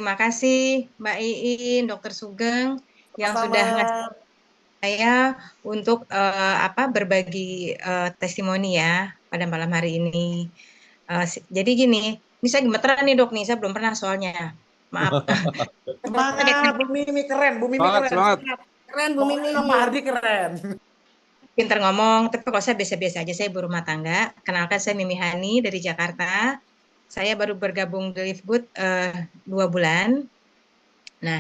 Terima kasih Mbak Iin, Dokter Sugeng yang Sama-sama. sudah ngasih saya untuk berbagi testimoni ya pada malam hari ini. Jadi gini, ini saya gemeteran nih dok nih, saya belum pernah soalnya. Maaf. Semangat, Bu Mimi keren, Bu Mimi Semangat, keren. semangat. Semangat. Keren Bu Pokoknya Mimi. Pak Hardi keren. Pinter ngomong, tapi kalau saya biasa-biasa aja, saya ibu rumah tangga. Kenalkan saya Mimi Hani dari Jakarta. Saya baru bergabung di Live Good 2 bulan. Nah,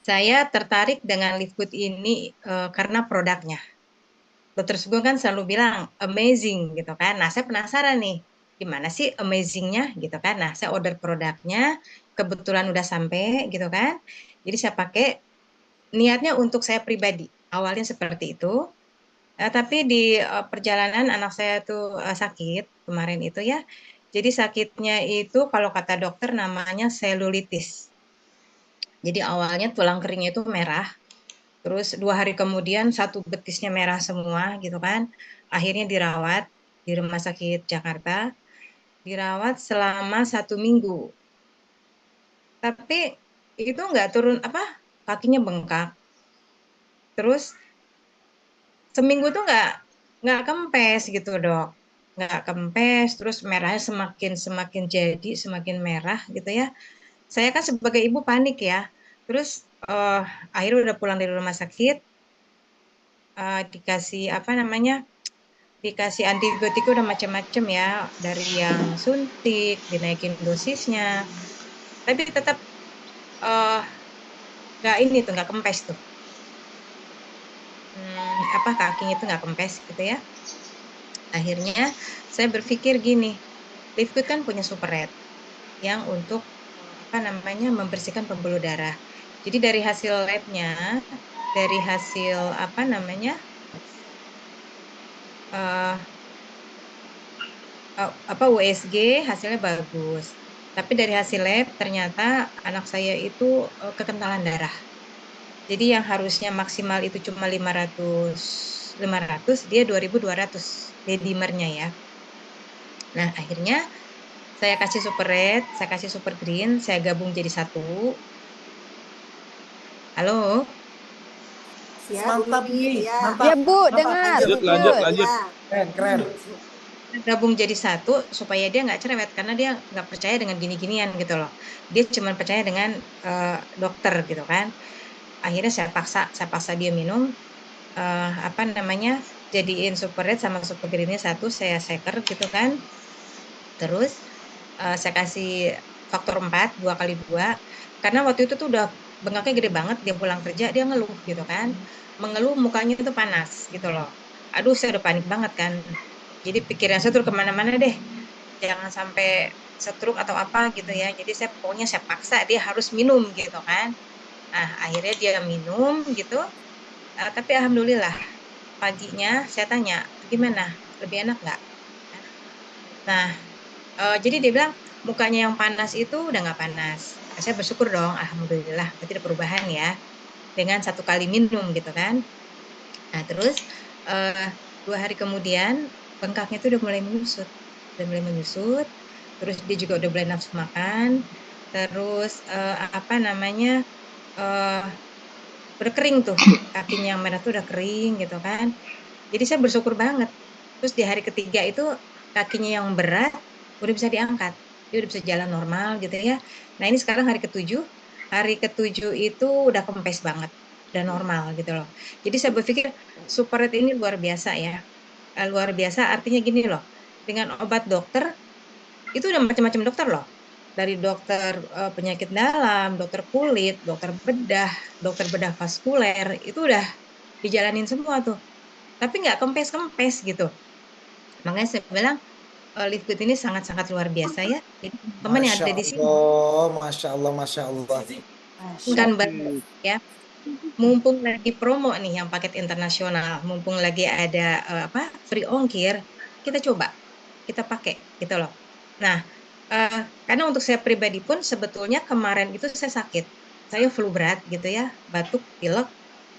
saya tertarik dengan Live Good ini karena produknya. Dokter Sugeng kan selalu bilang amazing gitu kan. Nah, saya penasaran nih, gimana sih amazingnya gitu kan. Nah, saya order produknya, kebetulan udah sampai gitu kan. Jadi saya pakai niatnya untuk saya pribadi. Awalnya seperti itu. Tapi di perjalanan anak saya tuh sakit kemarin itu ya. Jadi sakitnya itu kalau kata dokter namanya selulitis. Jadi awalnya tulang keringnya itu merah, terus 2 hari kemudian satu betisnya merah semua gitu kan. Akhirnya dirawat di Rumah Sakit Jakarta, dirawat selama 1 minggu. Tapi itu nggak turun kakinya bengkak. Terus seminggu tuh nggak kempes gitu dok, nggak kempes. Terus merahnya semakin semakin jadi semakin merah gitu ya. Saya kan sebagai ibu panik ya. Terus akhirnya udah pulang dari rumah sakit, dikasih dikasih antibiotik udah macam-macam ya, dari yang suntik dinaikin dosisnya, tapi tetap eh, nggak ini tuh nggak kempes tuh. Kakinya itu nggak kempes gitu ya. Akhirnya saya berpikir gini, Livegood kan punya Super Red yang untuk membersihkan pembuluh darah. Jadi dari hasil labnya, dari hasil eh, USG hasilnya bagus. Tapi dari hasil lab ternyata anak saya itu kekentalan darah. Jadi yang harusnya maksimal itu cuma 500 dia 2.200 dedimernya ya. Nah, akhirnya saya kasih Super Red, saya kasih Super Green, saya gabung jadi satu. Halo? Ya Bu Mantap Mimi. nih, Ya. mantap. Ya Bu, Mantap, dengar. lanjut. Lanjut. Ya. Keren, keren. Gabung jadi satu supaya dia nggak cerewet karena dia nggak percaya dengan gini-ginian gitu loh. Dia cuma percaya dengan dokter gitu kan. Akhirnya saya paksa dia minum jadiin Super Red sama Super Green-nya satu, saya shaker gitu kan. Terus saya kasih faktor 4 2 kali 2 karena waktu itu tuh udah bengkaknya gede banget. Dia pulang kerja dia ngeluh gitu kan, mengeluh mukanya itu panas gitu loh. Aduh, saya udah panik banget kan, jadi pikiran saya tuh kemana-mana deh, jangan sampai stroke atau apa gitu ya. Jadi saya paksa dia harus minum gitu kan. Nah, akhirnya dia minum gitu. Tapi alhamdulillah paginya saya tanya gimana, lebih enak nggak. Nah, jadi dia bilang mukanya yang panas itu udah nggak panas. Saya bersyukur dong, alhamdulillah berarti ada perubahan ya dengan 1 kali minum gitu kan. Nah, terus eh, 2 hari kemudian bengkaknya itu udah mulai menyusut. Terus dia juga udah mulai nafsu makan. Terus eh, udah kering tuh, kakinya yang merah tuh udah kering gitu kan. Jadi saya bersyukur banget. Terus di hari ketiga itu kakinya yang berat udah bisa diangkat, dia udah bisa jalan normal gitu ya. Nah, ini sekarang hari ketujuh itu udah kempes banget, udah normal gitu loh. Jadi saya berpikir Super Red ini luar biasa ya. Luar biasa artinya gini loh, dengan obat dokter itu udah macam-macam dokter loh. Dari dokter penyakit dalam, dokter kulit, dokter bedah vaskuler, itu udah dijalanin semua tuh. Tapi nggak kempes-kempes gitu. Makanya saya bilang Live Good ini sangat-sangat luar biasa ya. Jadi teman-teman yang Masya ada di sini Allah, Masya Allah, Masya Allah. kan banget ya. Mumpung lagi promo nih yang paket internasional, mumpung lagi ada free ongkir, kita coba, kita pakai gitu loh. Nah, karena untuk saya pribadi pun sebetulnya kemarin itu saya sakit, saya flu berat gitu ya, batuk, pilek.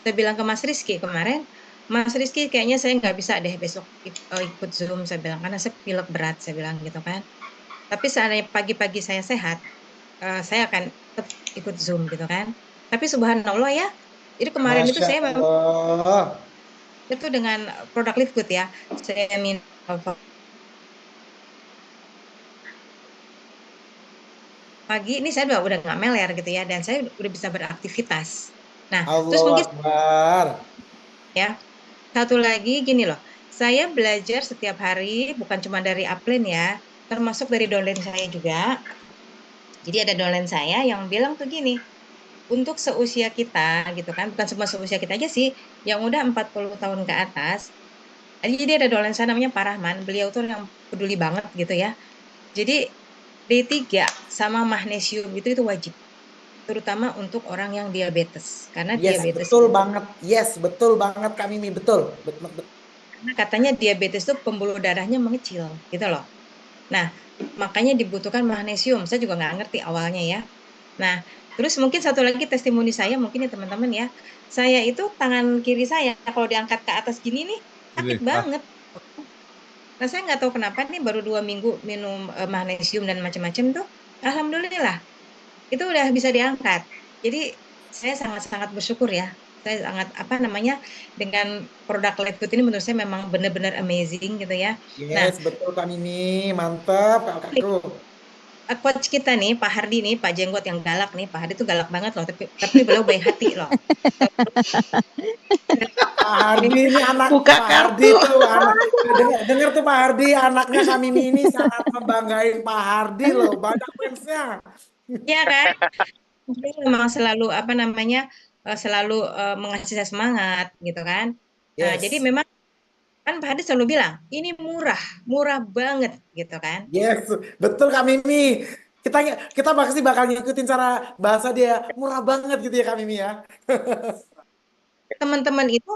Saya bilang ke Mas Rizky kemarin, Mas Rizky kayaknya saya nggak bisa deh besok ikut Zoom, saya bilang karena saya pilek berat, saya bilang gitu kan. Tapi seandainya pagi-pagi saya sehat, saya akan tetap ikut Zoom gitu kan. Tapi subhanallah ya, jadi kemarin itu Masya saya memang Allah. itu dengan produk Live Good ya, saya minum pagi ini saya udah nggak meler gitu ya, dan saya udah bisa beraktivitas. Nah, terus Allahu mungkin Akbar. ya satu lagi gini loh, saya belajar setiap hari bukan cuma dari upline ya, termasuk dari downline saya juga. Jadi ada downline saya yang bilang tuh gini, untuk seusia kita gitu kan, bukan cuma seusia kita aja sih, yang udah 40 tahun ke atas. Jadi ada downline saya namanya Pak Rahman, beliau tuh yang peduli banget gitu ya. Jadi D3 sama magnesium itu wajib, terutama untuk orang yang diabetes. Karena Yes, diabetes betul itu, banget. Yes, betul banget Kak Mimi, betul. karena katanya diabetes itu pembuluh darahnya mengecil gitu loh. Nah, makanya dibutuhkan magnesium. Saya juga nggak ngerti awalnya ya. Nah, terus mungkin satu lagi testimoni saya mungkin ya teman-teman ya. Saya itu tangan kiri saya kalau diangkat ke atas gini nih sakit banget. Nah, saya nggak tahu kenapa nih baru 2 minggu minum magnesium dan macam-macam tuh. Alhamdulillah itu udah bisa diangkat. Jadi saya sangat-sangat bersyukur ya. Saya sangat apa namanya dengan produk Live Food ini menurut saya memang benar-benar amazing gitu ya. Nah, Yes, betul Kak Mimi. Mantap kakakku. coach kita nih Pak Hardi nih, Pak Jenggot yang galak nih, Pak Hardi itu galak banget loh, tapi beliau baik hati loh. Pak Hardi ini anak Buka Pak Hardi kartu. itu anak dengar tuh Pak Hardi anaknya Kak Mimi ini sangat membanggain Pak Hardi loh. Banyak fansnya. Iya kan? Dia memang selalu apa namanya selalu mengasih saya semangat gitu kan. Nah, jadi Yes. memang kan Pak Hardi selalu bilang ini murah, murah banget gitu kan. Yes, betul Kak Mimi. Kita kita pasti bakal ngikutin cara bahasa dia murah banget gitu ya Kak Mimi ya. Teman-teman itu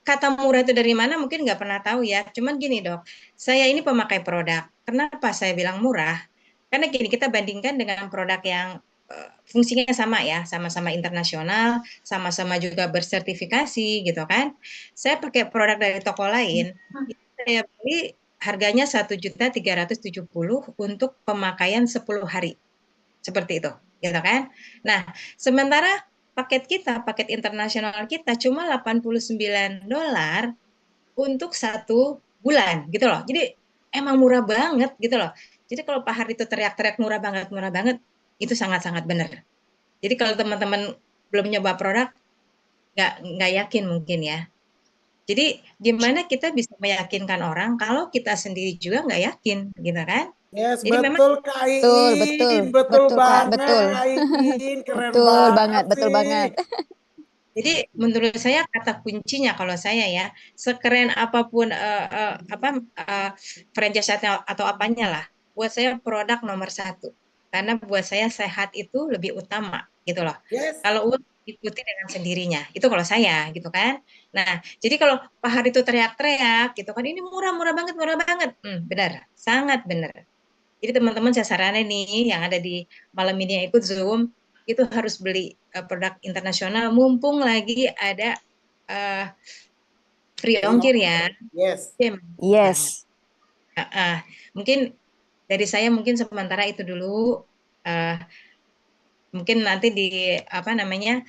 kata murah itu dari mana mungkin nggak pernah tahu ya. Cuman gini dok, saya ini pemakai produk. Kenapa saya bilang murah? Karena gini, kita bandingkan dengan produk yang fungsinya sama ya, sama-sama internasional, sama-sama juga bersertifikasi gitu kan. Saya pakai produk dari toko lain, itu saya beli harganya 1.370.000 untuk pemakaian 10 hari. Seperti itu, gitu kan. Nah, sementara paket internasional kita cuma $89 untuk 1 bulan gitu loh. Jadi emang murah banget gitu loh. Jadi kalau Pak Hari itu teriak-teriak murah banget, itu sangat-sangat benar. Jadi kalau teman-teman belum nyoba produk, nggak yakin mungkin ya. Jadi gimana kita bisa meyakinkan orang kalau kita sendiri juga nggak yakin, gitu kan? Yes, Jadi memang betul Kak Betul, betul, Iin. Betul betul Kak, banget betul, Kak Iin. Keren betul banget banget, betul sih. banget. Jadi menurut saya kata kuncinya kalau saya ya, sekeren apapun apa franchise atau apanya lah, buat saya produk nomor satu. Karena buat saya sehat itu lebih utama gitu loh. Yes. Kalau uang ikuti dengan sendirinya, itu kalau saya gitu kan. Nah, jadi kalau Pak Hari itu teriak-teriak gitu kan, ini murah murah banget. Benar, sangat benar. Jadi teman-teman saya saranin nih yang ada di malam ini yang ikut Zoom, itu harus beli produk internasional mumpung lagi ada uh, free ongkir ya. Yes. Banget. Yes. Mungkin dari saya mungkin sementara itu dulu. Mungkin nanti di apa namanya